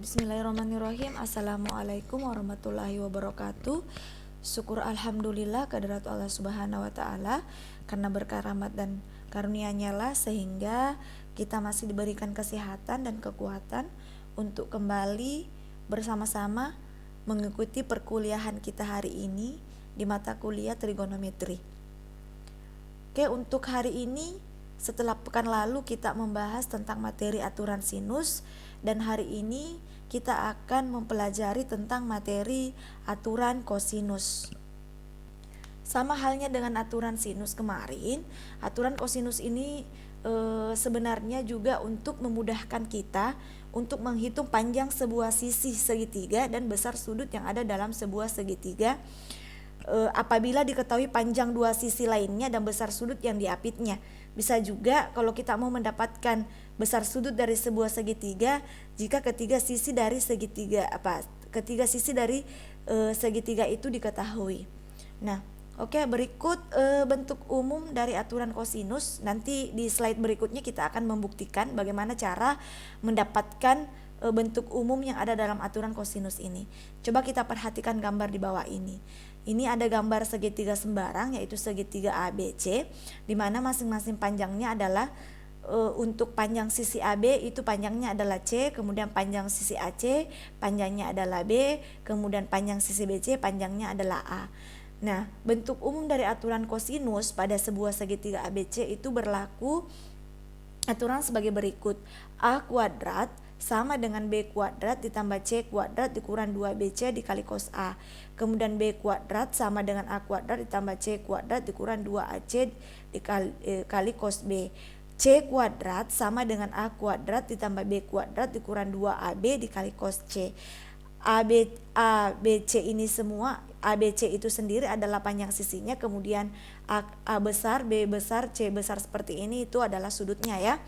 Bismillahirrahmanirrahim. Assalamualaikum warahmatullahi wabarakatuh. Syukur alhamdulillah kehadirat Allah subhanahu wa ta'ala, karena berkah rahmat dan karunia-Nya lah sehingga kita masih diberikan kesehatan dan kekuatan untuk kembali bersama-sama mengikuti perkuliahan kita hari ini di mata kuliah trigonometri. Oke, untuk hari ini setelah pekan lalu kita membahas tentang materi aturan sinus, dan hari ini kita akan mempelajari tentang materi aturan kosinus. Sama halnya dengan aturan sinus kemarin, aturan kosinus ini sebenarnya juga untuk memudahkan kita untuk menghitung panjang sebuah sisi segitiga dan besar sudut yang ada dalam sebuah segitiga. Apabila diketahui panjang dua sisi lainnya dan besar sudut yang diapitnya. Bisa juga kalau kita mau mendapatkan besar sudut dari sebuah segitiga jika ketiga sisi dari segitiga segitiga itu diketahui. Nah, oke, berikut bentuk umum dari aturan kosinus. Nanti di slide berikutnya kita akan membuktikan bagaimana cara mendapatkan bentuk umum yang ada dalam aturan kosinus ini. Coba kita perhatikan gambar di bawah ini. Ini ada gambar segitiga sembarang, yaitu segitiga ABC, di mana masing-masing panjangnya adalah untuk panjang sisi AB itu panjangnya adalah C, kemudian panjang sisi AC panjangnya adalah B, kemudian panjang sisi BC panjangnya adalah A. Nah, bentuk umum dari aturan kosinus pada sebuah segitiga ABC itu berlaku aturan sebagai berikut. A kuadrat sama dengan B kuadrat ditambah C kuadrat dikurang 2BC dikali cos A. Kemudian B kuadrat sama dengan A kuadrat ditambah C kuadrat dikurang 2AC dikali cos B. C kuadrat sama dengan A kuadrat ditambah B kuadrat dikurang 2AB dikali cos C. ABC ini semua, ABC itu sendiri adalah panjang sisinya, kemudian A besar, B besar, C besar seperti ini, itu adalah sudutnya ya.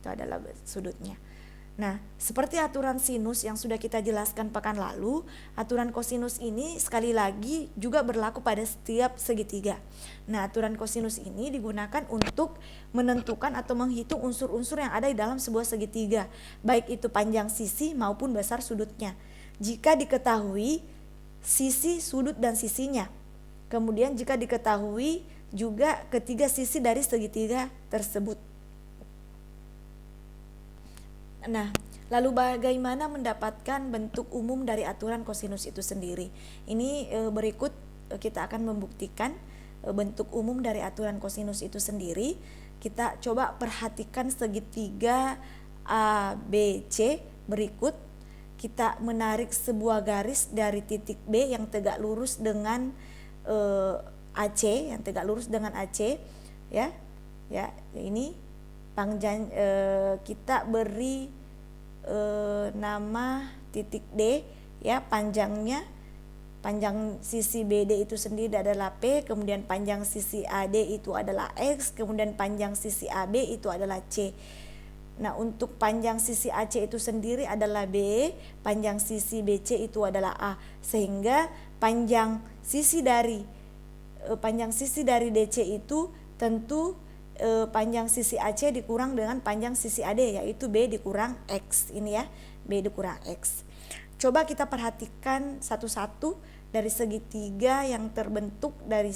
Itu adalah sudutnya. Nah, seperti aturan sinus yang sudah kita jelaskan pekan lalu, aturan kosinus ini sekali lagi juga berlaku pada setiap segitiga. Nah, aturan kosinus ini digunakan untuk menentukan atau menghitung unsur-unsur yang ada di dalam sebuah segitiga, baik itu panjang sisi maupun besar sudutnya. Jika diketahui sisi, sudut, dan sisinya. Kemudian jika diketahui juga ketiga sisi dari segitiga tersebut. Nah, lalu bagaimana mendapatkan bentuk umum dari aturan kosinus itu sendiri? Ini berikut kita akan membuktikan bentuk umum dari aturan kosinus itu sendiri. Kita coba perhatikan segitiga ABC berikut. Kita menarik sebuah garis dari titik B yang tegak lurus dengan AC, ya. Ya, ini panjang, kita beri nama titik D ya, panjang sisi BD itu sendiri adalah P, kemudian panjang sisi AD itu adalah X, kemudian panjang sisi AB itu adalah C. Nah, untuk panjang sisi AC itu sendiri adalah B, panjang sisi BC itu adalah A, sehingga panjang sisi dari DC itu tentu panjang sisi AC dikurang dengan panjang sisi AD, yaitu B dikurang X. Ini ya, B dikurang X. Coba kita perhatikan satu-satu dari segitiga yang terbentuk dari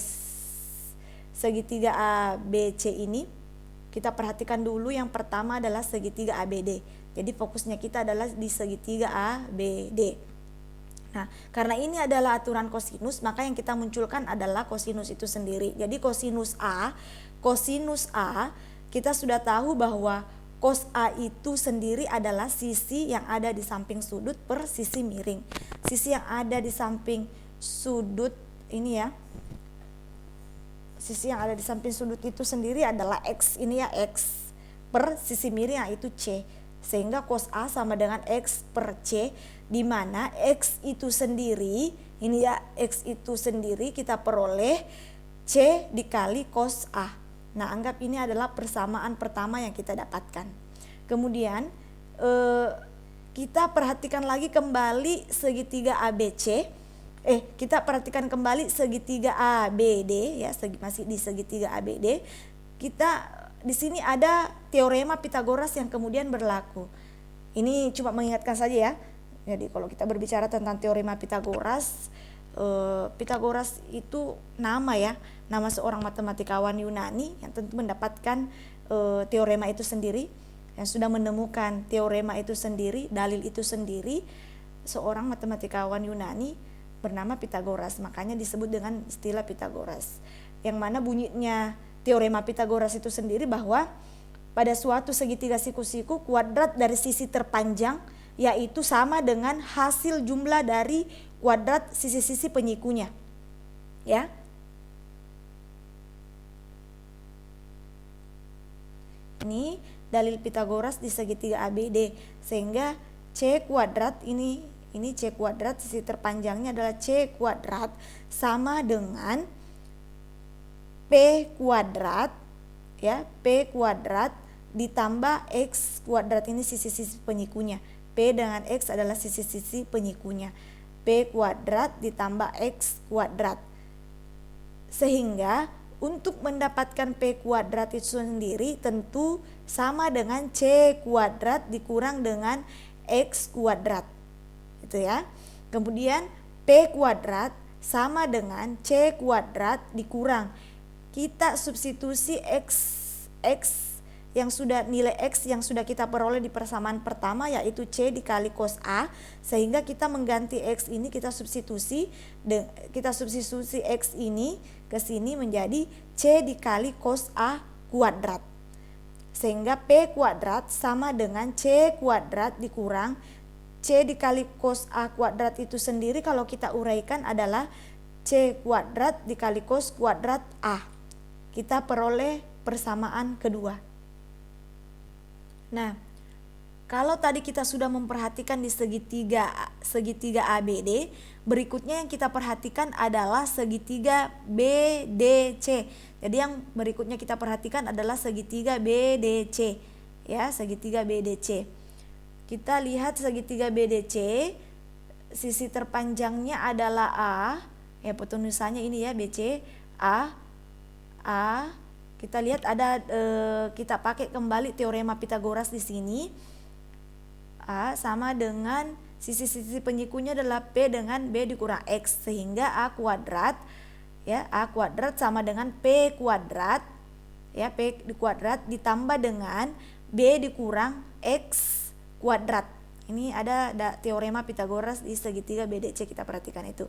segitiga ABC ini. Kita perhatikan dulu, yang pertama adalah segitiga ABD. Jadi fokusnya kita adalah di segitiga ABD. Nah, karena ini adalah aturan kosinus, maka yang kita munculkan adalah kosinus itu sendiri. Jadi kosinus A, kita sudah tahu bahwa cos A itu sendiri adalah sisi yang ada di samping sudut per sisi miring. Sisi yang ada di samping sudut ini ya, sisi yang ada di samping sudut itu sendiri adalah X, ini ya, X per sisi miring yaitu C. Sehingga cos A sama dengan X per C, di mana X itu sendiri, ini ya, X itu sendiri kita peroleh C dikali cos A. Nah, anggap ini adalah persamaan pertama yang kita dapatkan. Kemudian kita perhatikan lagi kembali segitiga ABC. Kita perhatikan kembali segitiga ABD ya, masih di segitiga ABD. Kita di sini ada teorema Pitagoras yang kemudian berlaku. Ini cuma mengingatkan saja ya. Jadi kalau kita berbicara tentang teorema Pitagoras, Pitagoras itu nama ya, nama seorang matematikawan Yunani yang tentu mendapatkan teorema itu sendiri, yang sudah menemukan teorema itu sendiri, dalil itu sendiri, seorang matematikawan Yunani bernama Pitagoras, makanya disebut dengan istilah Pitagoras. Yang mana bunyinya teorema Pitagoras itu sendiri bahwa pada suatu segitiga siku-siku, kuadrat dari sisi terpanjang yaitu sama dengan hasil jumlah dari kuadrat sisi-sisi penyikunya. Ya. Ini dalil Pitagoras di segitiga ABD, sehingga C kuadrat ini C kuadrat, sisi terpanjangnya adalah C kuadrat sama dengan P kuadrat ya, P kuadrat ditambah X kuadrat, ini sisi-sisi penyikunya. P dengan X adalah sisi-sisi penyikunya. P kuadrat ditambah X kuadrat. Sehingga untuk mendapatkan P kuadrat itu sendiri tentu sama dengan C kuadrat dikurang dengan X kuadrat. Itu ya. Kemudian P kuadrat sama dengan C kuadrat dikurang. Kita substitusi X yang sudah, nilai X yang sudah kita peroleh di persamaan pertama yaitu C dikali cos A, sehingga kita mengganti X ini, kita substitusi X ini ke sini menjadi C dikali cos A kuadrat, sehingga P kuadrat sama dengan C kuadrat dikurang C dikali cos A kuadrat. Itu sendiri kalau kita uraikan adalah C kuadrat dikali cos kuadrat A. Kita peroleh persamaan kedua. Nah, kalau tadi kita sudah memperhatikan di segitiga ABD, berikutnya yang kita perhatikan adalah segitiga BDC. Jadi yang berikutnya kita perhatikan adalah segitiga BDC, ya, segitiga BDC. Kita lihat segitiga BDC, sisi terpanjangnya adalah A, ya penulisannya ini ya, BC, A. Kita lihat ada kita pakai kembali teorema Pitagoras di sini. A sama dengan sisi-sisi penyikunya adalah P dengan B dikurang X, sehingga A kuadrat ya, A kuadrat sama dengan P kuadrat ya, P kuadrat ditambah dengan B dikurang X kuadrat. Ini ada teorema Pitagoras di segitiga BDC, kita perhatikan itu.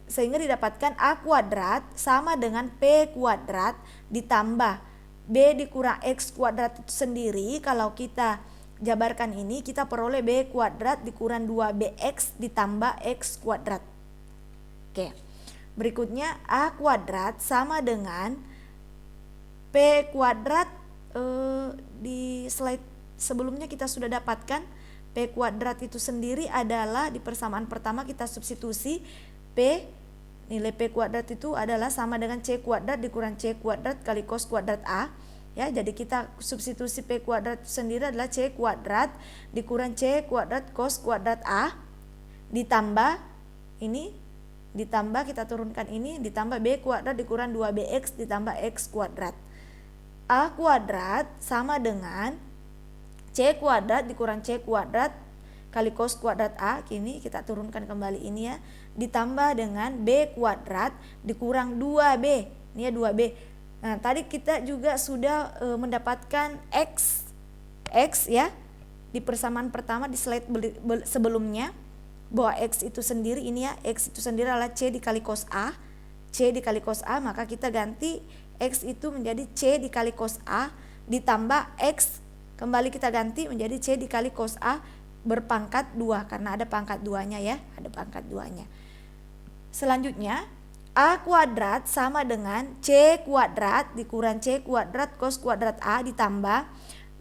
Sehingga didapatkan A kuadrat sama dengan P kuadrat ditambah B dikurang X kuadrat itu sendiri. Kalau kita jabarkan ini, kita peroleh B kuadrat dikurang 2BX ditambah X kuadrat. Oke. Berikutnya A kuadrat sama dengan P kuadrat, di slide sebelumnya kita sudah dapatkan P kuadrat itu sendiri adalah di persamaan pertama kita substitusi P, nilai P kuadrat itu adalah sama dengan C kuadrat dikurang C kuadrat kali cos kuadrat A ya. Jadi kita substitusi P kuadrat itu sendiri adalah C kuadrat dikurang C kuadrat cos kuadrat A ditambah ini, ditambah kita turunkan ini, ditambah B kuadrat dikurang 2BX ditambah X kuadrat. A kuadrat sama dengan C kuadrat dikurang C kuadrat kali cos kuadrat A, kini kita turunkan kembali ini ya, ditambah dengan B kuadrat dikurang 2B, ini ya 2B. Nah tadi kita juga sudah mendapatkan X ya di persamaan pertama di slide sebelumnya, bahwa X itu sendiri ini ya, X itu sendiri adalah C dikali cos A, C dikali cos A, maka kita ganti X itu menjadi C dikali cos A ditambah X, kembali kita ganti menjadi C dikali cos A berpangkat 2 karena ada pangkat 2-nya ya, ada pangkat 2-nya. Selanjutnya A kuadrat sama dengan C kuadrat dikurang C kuadrat cos kuadrat A ditambah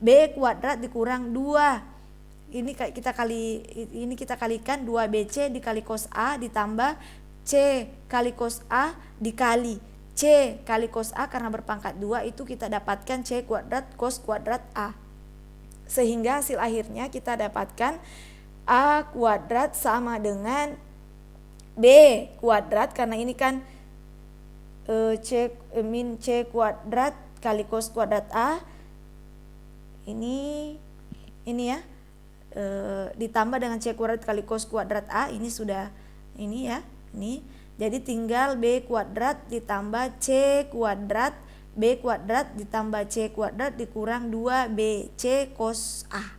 B kuadrat dikurang 2. Ini kita kalikan 2BC dikali cos A ditambah C kali cos A dikali C kali cos A, karena berpangkat 2 itu kita dapatkan C kuadrat cos kuadrat A. Sehingga hasil akhirnya kita dapatkan A kuadrat sama dengan B kuadrat, karena ini kan C kuadrat kali cos kuadrat A, ini ya, ditambah dengan C kuadrat kali cos kuadrat A, ini sudah ini ya, ini. Jadi tinggal B kuadrat ditambah C kuadrat B kuadrat ditambah C kuadrat dikurang 2BC cos A.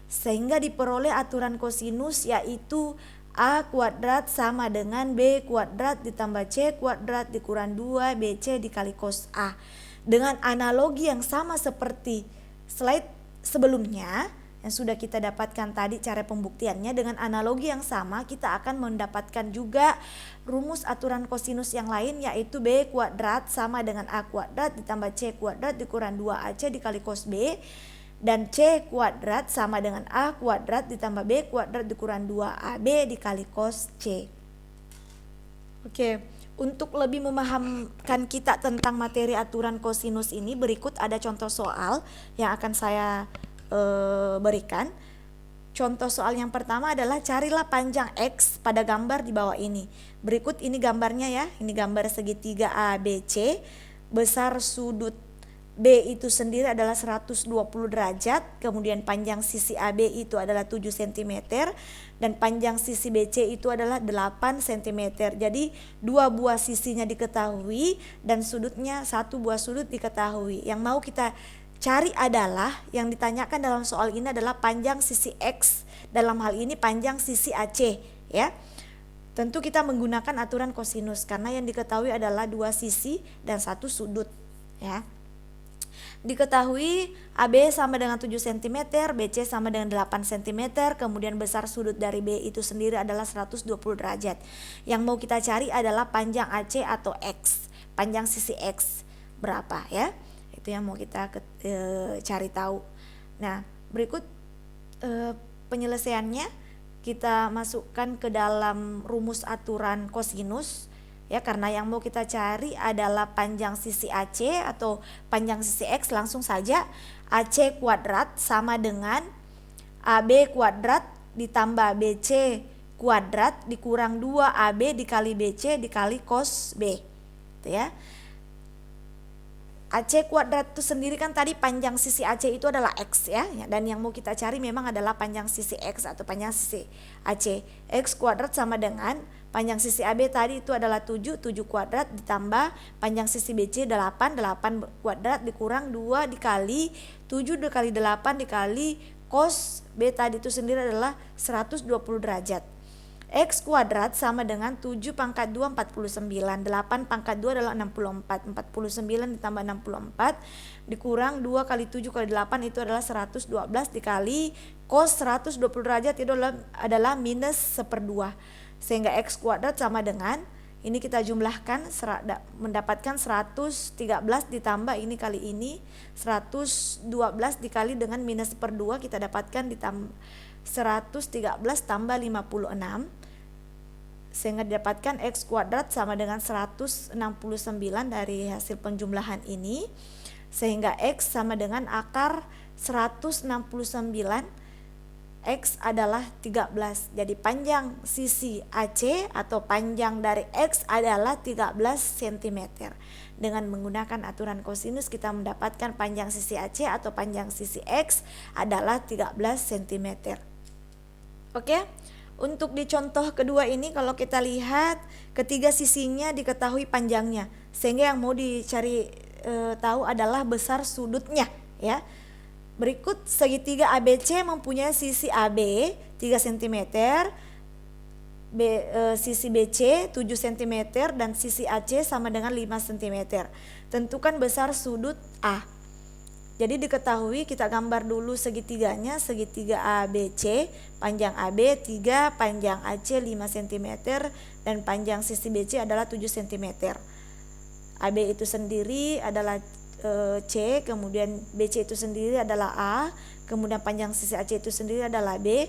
Sehingga diperoleh aturan kosinus yaitu A kuadrat sama dengan B kuadrat ditambah C kuadrat dikurang 2BC dikali cos A. Dengan analogi yang sama seperti slide sebelumnya yang sudah kita dapatkan tadi cara pembuktiannya, dengan analogi yang sama kita akan mendapatkan juga rumus aturan kosinus yang lain yaitu B kuadrat sama dengan A kuadrat ditambah C kuadrat dikurang 2AC dikali cos B, dan C kuadrat sama dengan A kuadrat ditambah B kuadrat dikurang 2AB dikali cos C. Oke, untuk lebih memahamkan kita tentang materi aturan kosinus ini, berikut ada contoh soal yang akan saya berikan. Contoh soal yang pertama adalah carilah panjang X pada gambar di bawah ini. Berikut ini gambarnya ya, ini gambar segitiga ABC, besar sudut B itu sendiri adalah 120 derajat, kemudian panjang sisi AB itu adalah 7 cm, dan panjang sisi BC itu adalah 8 cm. Jadi dua buah sisinya diketahui dan sudutnya satu buah sudut diketahui. Yang mau kita cari adalah, yang ditanyakan dalam soal ini adalah panjang sisi X, dalam hal ini panjang sisi AC ya. Tentu kita menggunakan aturan kosinus karena yang diketahui adalah dua sisi dan satu sudut ya. Diketahui AB sama dengan 7 cm, BC sama dengan 8 cm, kemudian besar sudut dari B itu sendiri adalah 120 derajat. Yang mau kita cari adalah panjang AC atau X, panjang sisi X berapa ya. Itu yang mau kita cari tahu. Nah, berikut penyelesaiannya kita masukkan ke dalam rumus aturan kosinus ya, karena yang mau kita cari adalah panjang sisi AC atau panjang sisi X. Langsung saja AC kuadrat sama dengan AB kuadrat ditambah BC kuadrat dikurang 2AB dikali BC dikali cos B gitu ya. AC kuadrat itu sendiri kan tadi panjang sisi AC itu adalah X ya, dan yang mau kita cari memang adalah panjang sisi X atau panjang sisi AC. X kuadrat sama dengan panjang sisi AB tadi itu adalah 7 kuadrat ditambah panjang sisi BC 8 kuadrat dikurang 2 dikali 7 dikali 8 dikali cos B tadi itu sendiri adalah 120 derajat. X kuadrat sama dengan 7 pangkat 2 49, 8 pangkat 2 adalah 64, 49 ditambah 64 dikurang 2 kali 7 kali 8 itu adalah 112 dikali cos 120 derajat itu adalah minus 1/2. Sehingga X kuadrat sama dengan, ini kita jumlahkan mendapatkan 113 ditambah ini kali ini 112 dikali dengan minus 1/2 kita dapatkan ditambah 113 tambah 56 sehingga didapatkan X kuadrat sama dengan 169 dari hasil penjumlahan ini, sehingga X sama dengan akar 169, X adalah 13. Jadi panjang sisi AC atau panjang dari X adalah 13 cm. Dengan menggunakan aturan kosinus kita mendapatkan panjang sisi AC atau panjang sisi X adalah 13 cm. Oke, untuk di contoh kedua ini kalau kita lihat ketiga sisinya diketahui panjangnya, sehingga yang mau dicari tahu adalah besar sudutnya ya. Berikut segitiga ABC mempunyai sisi AB 3 cm, sisi BC 7 cm dan sisi AC sama dengan 5 cm. Tentukan besar sudut A. Jadi diketahui, kita gambar dulu segitiganya, segitiga ABC, panjang AB 3, panjang AC 5 cm dan panjang sisi BC adalah 7 cm. AB itu sendiri adalah C, kemudian BC itu sendiri adalah A, kemudian panjang sisi AC itu sendiri adalah B,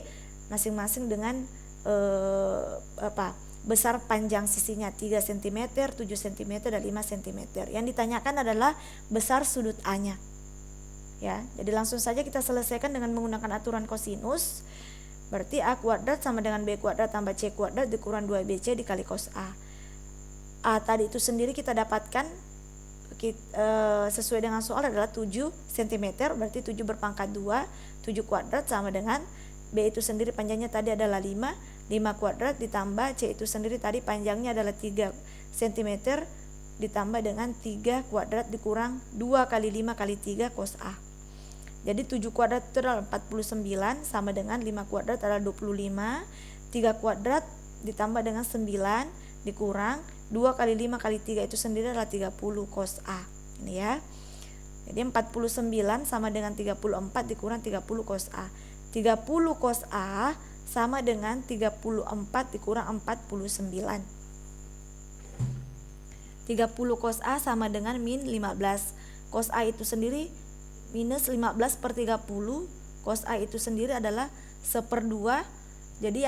masing-masing dengan besar panjang sisinya 3 cm, 7 cm dan 5 cm. Yang ditanyakan adalah besar sudut A-nya. Ya, jadi langsung saja kita selesaikan dengan menggunakan aturan kosinus. Berarti A kuadrat sama dengan B kuadrat tambah C kuadrat dikurang 2BC dikali cos A. A tadi itu sendiri kita dapatkan sesuai dengan soal adalah 7 cm, berarti 7 berpangkat 2, 7 kuadrat sama dengan B itu sendiri panjangnya tadi adalah 5 kuadrat ditambah C itu sendiri tadi panjangnya adalah 3 cm ditambah dengan 3 kuadrat dikurang 2 kali 5 kali 3 cos A. Jadi 7 kuadrat itu adalah 49 sama dengan 5 kuadrat adalah 25, 3 kuadrat ditambah dengan 9 dikurang 2 kali 5 kali 3 itu sendiri adalah 30 cos A. Ini ya. Jadi 49 sama dengan 34 dikurang 30 cos A. 30 cos A sama dengan 34 dikurang 49. 30 cos A sama dengan min 15. Cos A itu sendiri minus 15 per 30. Cos A itu sendiri adalah 1/2. Jadi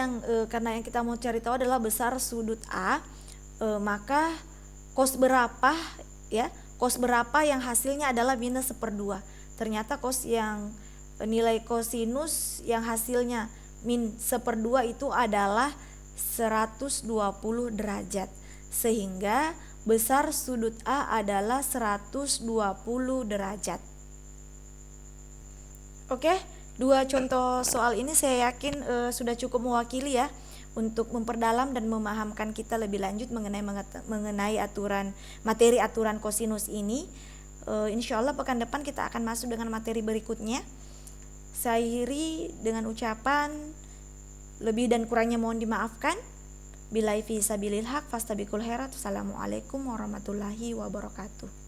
karena yang kita mau cari tahu adalah besar sudut A, maka cos berapa ya? Cos berapa yang hasilnya adalah minus 1/2. Ternyata nilai kosinus yang hasilnya min 1/2 itu adalah 120 derajat. Sehingga besar sudut A adalah 120 derajat. Oke, 2 contoh soal ini saya yakin sudah cukup mewakili ya untuk memperdalam dan memahamkan kita lebih lanjut mengenai materi aturan kosinus ini. Insya Allah pekan depan kita akan masuk dengan materi berikutnya. Saya akhiri dengan ucapan lebih dan kurangnya mohon dimaafkan. Billahi fi sabilil haq fastabiqul khairat. Wassalamualaikum warahmatullahi wabarakatuh.